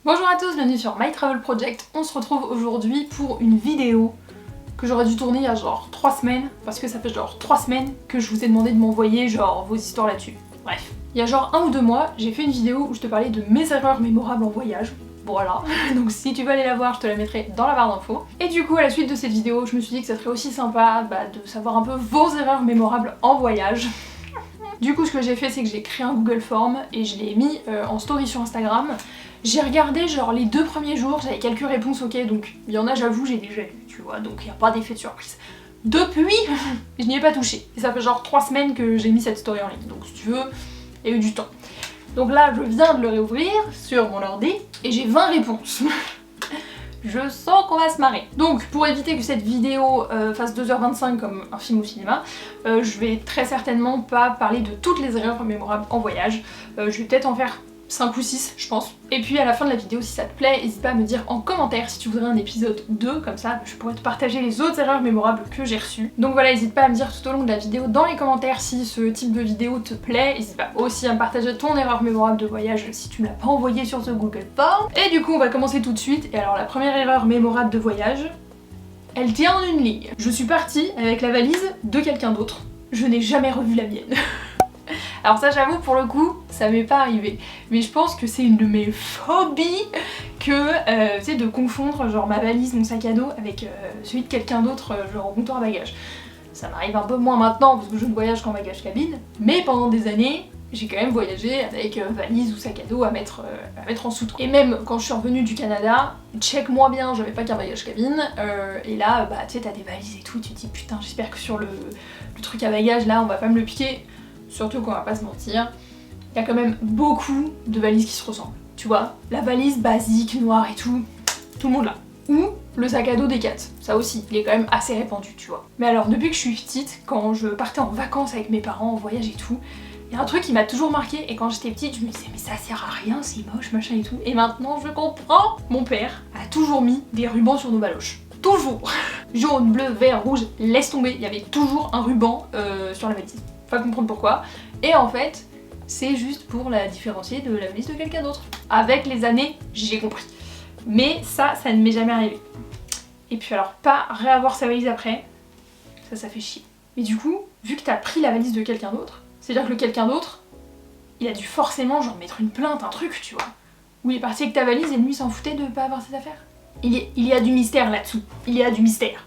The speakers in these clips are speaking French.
Bonjour à tous, bienvenue sur My Travel Project. On se retrouve aujourd'hui pour une vidéo que j'aurais dû tourner il y a genre 3 semaines, parce que ça fait genre 3 semaines que je vous ai demandé de m'envoyer genre vos histoires là-dessus. Bref. Il y a genre 1 ou 2 mois, j'ai fait une vidéo où je te parlais de mes erreurs mémorables en voyage. Voilà, donc si tu veux aller la voir, je te la mettrai dans la barre d'infos. Et du coup, à la suite de cette vidéo, je me suis dit que ça serait aussi sympa de savoir un peu vos erreurs mémorables en voyage. Du coup, ce que j'ai fait, c'est que j'ai créé un Google Form et je l'ai mis en story sur Instagram. J'ai regardé genre les 2 premiers jours, j'avais quelques réponses ok, donc il y en a, j'avoue, j'ai déjà lu, tu vois, donc il n'y a pas d'effet de surprise. Depuis, je n'y ai pas touché. Et ça fait genre 3 semaines que j'ai mis cette story en ligne, donc si tu veux, il y a eu du temps. Donc là, je viens de le réouvrir sur mon ordi et j'ai 20 réponses. Je sens qu'on va se marrer. Donc pour éviter que cette vidéo fasse 2h25 comme un film au cinéma, je vais très certainement pas parler de toutes les erreurs mémorables en voyage. Je vais peut-être en faire 5 ou 6 je pense. Et puis à la fin de la vidéo, si ça te plaît, n'hésite pas à me dire en commentaire si tu voudrais un épisode 2, comme ça je pourrais te partager les autres erreurs mémorables que j'ai reçues. Donc voilà, n'hésite pas à me dire tout au long de la vidéo dans les commentaires si ce type de vidéo te plaît. N'hésite pas aussi à me partager ton erreur mémorable de voyage si tu me l'as pas envoyé sur ce Google Form. Et du coup on va commencer tout de suite. Et alors la première erreur mémorable de voyage, elle tient en une ligne. Je suis partie avec la valise de quelqu'un d'autre. Je n'ai jamais revu la mienne. Alors ça, j'avoue, pour le coup, ça m'est pas arrivé. Mais je pense que c'est une de mes phobies que, tu sais, de confondre genre ma valise, mon sac à dos avec celui de quelqu'un d'autre, genre au comptoir à bagages. Ça m'arrive un peu moins maintenant parce que je ne voyage qu'en bagage cabine, mais pendant des années, j'ai quand même voyagé avec valise ou sac à dos à mettre en soute. Et même quand je suis revenue du Canada, check-moi bien, j'avais pas qu'un bagage cabine, et là, bah tu sais, t'as des valises et tout, tu te dis putain, j'espère que sur le truc à bagages là, on va pas me le piquer. Surtout qu'on va pas se mentir, il y a quand même beaucoup de valises qui se ressemblent. Tu vois, la valise basique, noire et tout le monde l'a. Ou le sac à dos des Cat, ça aussi, il est quand même assez répandu, tu vois. Mais alors, depuis que je suis petite, quand je partais en vacances avec mes parents, en voyage et tout, il y a un truc qui m'a toujours marqué, et quand j'étais petite, je me disais mais ça sert à rien, c'est moche, machin et tout. Et maintenant, je comprends. Mon père a toujours mis des rubans sur nos baloches. Toujours. Jaune, bleu, vert, rouge, laisse tomber, il y avait toujours un ruban sur la valise. Pas comprendre pourquoi. Et en fait, c'est juste pour la différencier de la valise de quelqu'un d'autre. Avec les années, j'ai compris. Mais ça ne m'est jamais arrivé. Et puis alors, pas réavoir sa valise après, ça fait chier. Mais du coup, vu que t'as pris la valise de quelqu'un d'autre, c'est-à-dire que le quelqu'un d'autre, il a dû forcément genre mettre une plainte, un truc, tu vois. Où il est parti avec ta valise et lui s'en foutait de pas avoir ses affaires. Il y a du mystère là-dessous. Il y a du mystère.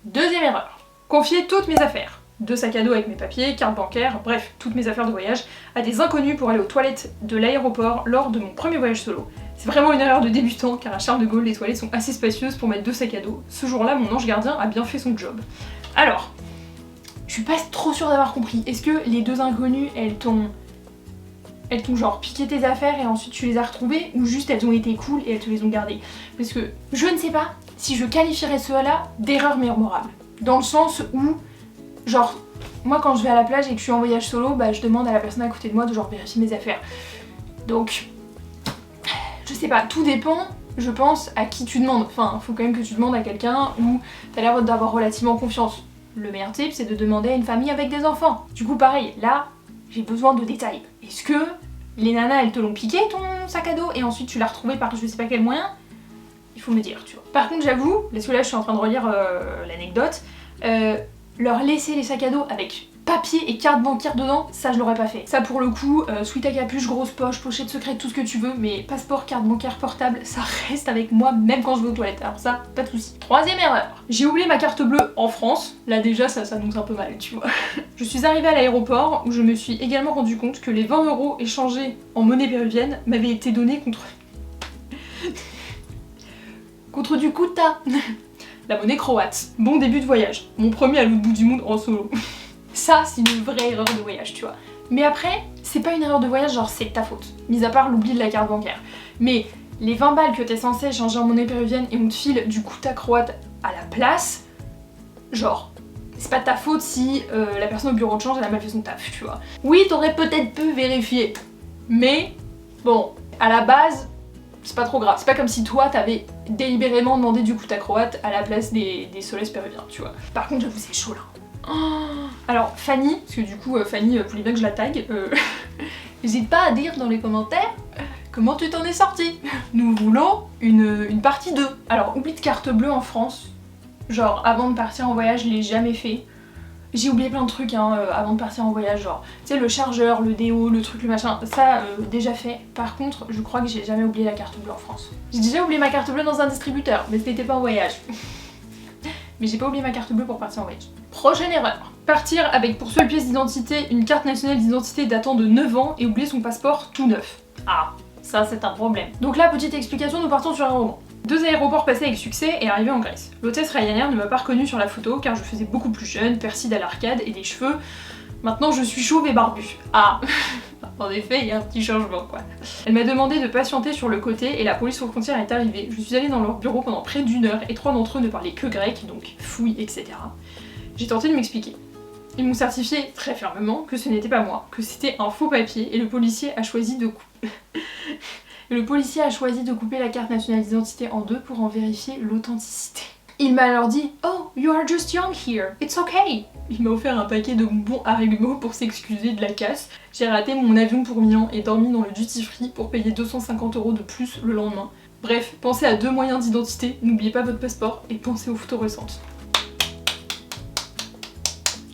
Deuxième erreur. Confier toutes mes affaires. 2 sacs à dos avec mes papiers, carte bancaire, bref, toutes mes affaires de voyage, à des inconnus pour aller aux toilettes de l'aéroport lors de mon premier voyage solo. C'est vraiment une erreur de débutant car à Charles de Gaulle, les toilettes sont assez spacieuses pour mettre 2 sacs à dos. Ce jour-là, mon ange gardien a bien fait son job. Alors, je suis pas trop sûre d'avoir compris. Est-ce que les 2 inconnus, elles t'ont genre piqué tes affaires et ensuite tu les as retrouvées, ou juste elles ont été cool et elles te les ont gardées? Parce que je ne sais pas si je qualifierais cela d'erreur mémorable. Dans le sens où, genre, moi quand je vais à la plage et que je suis en voyage solo, bah je demande à la personne à côté de moi de genre vérifier mes affaires. Donc, je sais pas, tout dépend, je pense, à qui tu demandes. Enfin, faut quand même que tu demandes à quelqu'un où t'as l'air d'avoir relativement confiance. Le meilleur tip, c'est de demander à une famille avec des enfants. Du coup, pareil, là, j'ai besoin de détails. Est-ce que les nanas, elles te l'ont piqué ton sac à dos et ensuite tu l'as retrouvé par je sais pas quel moyen? Il faut me dire, tu vois. Par contre, j'avoue, parce que là je suis en train de relire l'anecdote, leur laisser les sacs à dos avec papier et carte bancaire dedans, ça je l'aurais pas fait. Ça pour le coup, sweat à capuche, grosse poche, pochette secrète, tout ce que tu veux, mais passeport, carte bancaire, portable, ça reste avec moi même quand je vais aux toilettes. Alors ça, pas de soucis. Troisième erreur, j'ai oublié ma carte bleue en France. Là déjà ça nous un peu mal, tu vois. Je suis arrivée à l'aéroport où je me suis également rendu compte que les 20 € échangés en monnaie péruvienne m'avaient été donnés contre... contre du kuta. La monnaie croate. Bon début de voyage. Mon premier à l'autre bout du monde en solo. Ça, c'est une vraie erreur de voyage, tu vois. Mais après, c'est pas une erreur de voyage, genre c'est de ta faute. Mis à part l'oubli de la carte bancaire. Mais les 20 balles que t'es censé échanger en monnaie péruvienne et on te file du kuta croate à la place, genre, c'est pas de ta faute si la personne au bureau de change elle a mal fait son taf, tu vois. Oui, t'aurais peut-être pu vérifier. Mais, bon, à la base, c'est pas trop grave. C'est pas comme si toi t'avais délibérément demandé du kuta croate à la place des soles péruviens, tu vois. Par contre, j'avoue, c'est chaud là. Oh. Alors, Fanny, parce que du coup, Fanny voulait bien que je la tag, n'hésite pas à dire dans les commentaires comment tu t'en es sorti? Nous voulons une partie 2. Alors oublie de carte bleue en France. Genre avant de partir en voyage, je l'ai jamais fait. J'ai oublié plein de trucs hein, avant de partir en voyage, genre tu sais le chargeur, le déo, le truc, le machin, ça déjà fait. Par contre, je crois que j'ai jamais oublié la carte bleue en France. J'ai déjà oublié ma carte bleue dans un distributeur, mais c'était pas en voyage. Mais j'ai pas oublié ma carte bleue pour partir en voyage. Prochaine erreur. Partir avec pour seule pièce d'identité une carte nationale d'identité datant de 9 ans et oublier son passeport tout neuf. Ah, ça c'est un problème. Donc là, petite explication, nous partons sur un roman. 2 aéroports passés avec succès et arrivés en Grèce. L'hôtesse Ryanair ne m'a pas reconnue sur la photo car je faisais beaucoup plus jeune, perside à l'arcade et des cheveux. Maintenant je suis chauve et barbu. Ah en effet, il y a un petit changement quoi. Elle m'a demandé de patienter sur le côté et la police aux frontières est arrivée. Je suis allée dans leur bureau pendant près d'1 heure et 3 d'entre eux ne parlaient que grec, donc fouille, etc. J'ai tenté de m'expliquer. Ils m'ont certifié très fermement que ce n'était pas moi, que c'était un faux papier et le policier a choisi de couper la carte nationale d'identité en 2 pour en vérifier l'authenticité. Il m'a alors dit « Oh, you are just young here, it's okay !» Il m'a offert un paquet de bonbons Haribo pour s'excuser de la casse. J'ai raté mon avion pour Milan et dormi dans le duty free pour payer 250 € de plus le lendemain. Bref, pensez à 2 moyens d'identité, n'oubliez pas votre passeport et pensez aux photos récentes.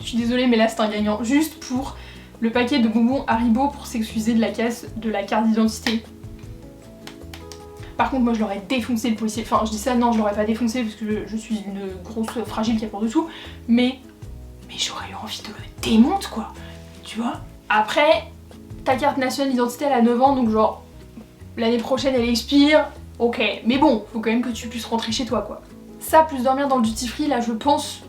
Je suis désolée mais là c'est un gagnant, juste pour le paquet de bonbons Haribo pour s'excuser de la casse de la carte d'identité. Par contre moi je l'aurais défoncé le policier, enfin je dis ça, non je l'aurais pas défoncé parce que je suis une grosse fragile qui a peur de tout, mais j'aurais eu envie de le démonter quoi, tu vois. Après, ta carte nationale d'identité elle a 9 ans donc genre l'année prochaine elle expire, ok, mais bon, faut quand même que tu puisses rentrer chez toi quoi. Ça plus dormir dans le duty free là je pense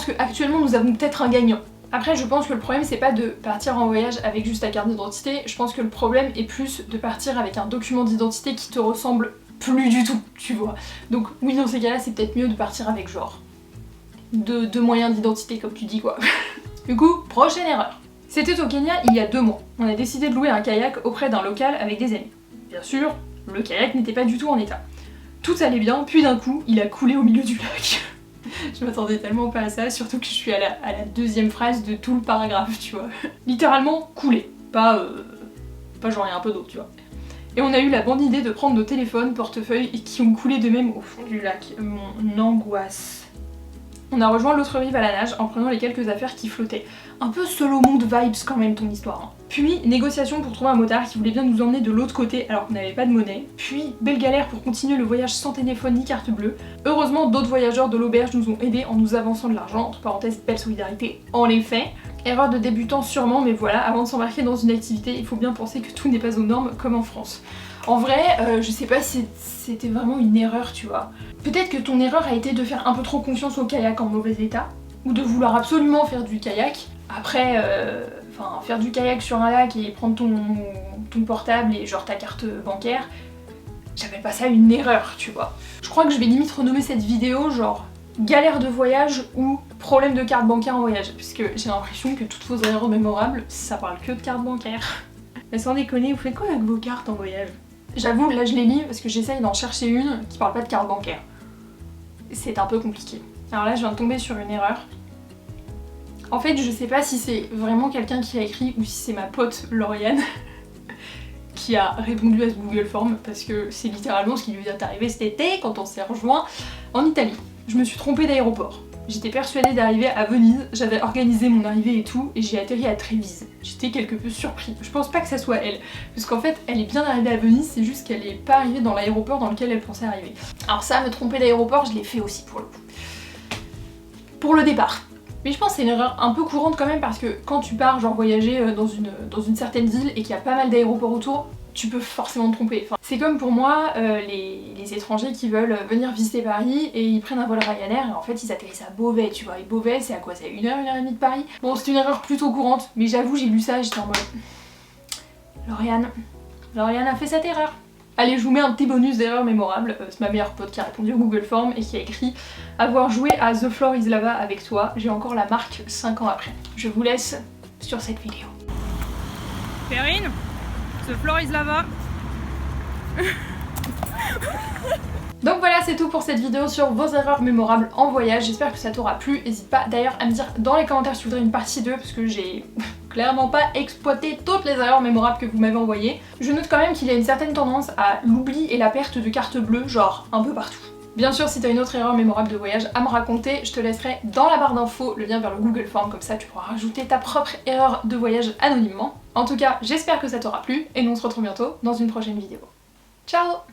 que actuellement nous avons peut-être un gagnant. Après je pense que le problème c'est pas de partir en voyage avec juste ta carte d'identité, je pense que le problème est plus de partir avec un document d'identité qui te ressemble plus du tout, tu vois. Donc oui dans ces cas-là c'est peut-être mieux de partir avec genre deux moyens d'identité comme tu dis quoi. Du coup, prochaine erreur. C'était au Kenya il y a 2 mois. On a décidé de louer un kayak auprès d'un local avec des amis. Bien sûr, le kayak n'était pas du tout en état. Tout allait bien, puis d'un coup, il a coulé au milieu du lac. Je m'attendais tellement pas à ça, surtout que je suis à la 2e phrase de tout le paragraphe, tu vois. Littéralement coulé, pas genre il y a un peu d'eau, tu vois. Et on a eu la bonne idée de prendre nos téléphones, portefeuilles et qui ont coulé de même au fond du lac. Mon angoisse. On a rejoint l'autre rive à la nage en prenant les quelques affaires qui flottaient. Un peu Solomon vibes quand même ton histoire. Hein. Puis négociation pour trouver un motard qui voulait bien nous emmener de l'autre côté alors qu'on n'avait pas de monnaie. Puis belle galère pour continuer le voyage sans téléphone ni carte bleue. Heureusement d'autres voyageurs de l'auberge nous ont aidés en nous avançant de l'argent, entre parenthèses belle solidarité en effet. Erreur de débutant sûrement mais voilà, avant de s'embarquer dans une activité il faut bien penser que tout n'est pas aux normes comme en France. En vrai, je sais pas si c'était vraiment une erreur, tu vois. Peut-être que ton erreur a été de faire un peu trop confiance au kayak en mauvais état, ou de vouloir absolument faire du kayak. Après, faire du kayak sur un lac et prendre ton portable et genre ta carte bancaire, j'appelle pas ça une erreur, tu vois. Je crois que je vais limite renommer cette vidéo genre galère de voyage ou problème de carte bancaire en voyage, puisque j'ai l'impression que toutes vos erreurs mémorables, ça parle que de carte bancaire. Mais sans déconner, vous faites quoi avec vos cartes en voyage? J'avoue, là je les lis parce que j'essaye d'en chercher une qui parle pas de carte bancaire. C'est un peu compliqué. Alors là je viens de tomber sur une erreur. En fait je sais pas si c'est vraiment quelqu'un qui a écrit ou si c'est ma pote Lauriane qui a répondu à ce Google Form parce que c'est littéralement ce qui lui est arrivé cet été quand on s'est rejoint en Italie. Je me suis trompée d'aéroport. J'étais persuadée d'arriver à Venise, j'avais organisé mon arrivée et tout, et j'ai atterri à Trévise. J'étais quelque peu surpris. Je pense pas que ça soit elle, parce qu'en fait, elle est bien arrivée à Venise, c'est juste qu'elle est pas arrivée dans l'aéroport dans lequel elle pensait arriver. Alors ça, me tromper d'aéroport, je l'ai fait aussi pour le coup. Pour le départ. Mais je pense que c'est une erreur un peu courante quand même, parce que quand tu pars genre voyager dans une certaine ville et qu'il y a pas mal d'aéroports autour, tu peux forcément te tromper. Enfin, c'est comme pour moi, les étrangers qui veulent venir visiter Paris et ils prennent un vol Ryanair et en fait ils atterrissent à Beauvais, tu vois. Et Beauvais c'est à quoi? C'est à 1 heure, 1 heure et demie de Paris. Bon c'est une erreur plutôt courante, mais j'avoue j'ai lu ça et j'étais en mode... Lauriane a fait cette erreur. Allez, je vous mets un petit bonus d'erreur mémorable. C'est ma meilleure pote qui a répondu au Google Form et qui a écrit « Avoir joué à The Floor is Lava avec toi, j'ai encore la marque 5 ans après. » Je vous laisse sur cette vidéo. Perrine, The Floor is Lava. Donc voilà, c'est tout pour cette vidéo sur vos erreurs mémorables en voyage. J'espère que ça t'aura plu. N'hésite pas d'ailleurs à me dire dans les commentaires si tu voudrais une partie 2 parce que j'ai clairement pas exploiter toutes les erreurs mémorables que vous m'avez envoyées. Je note quand même qu'il y a une certaine tendance à l'oubli et la perte de cartes bleues, genre un peu partout. Bien sûr, si t'as une autre erreur mémorable de voyage à me raconter, je te laisserai dans la barre d'infos le lien vers le Google Form, comme ça tu pourras rajouter ta propre erreur de voyage anonymement. En tout cas, j'espère que ça t'aura plu, et nous on se retrouve bientôt dans une prochaine vidéo. Ciao!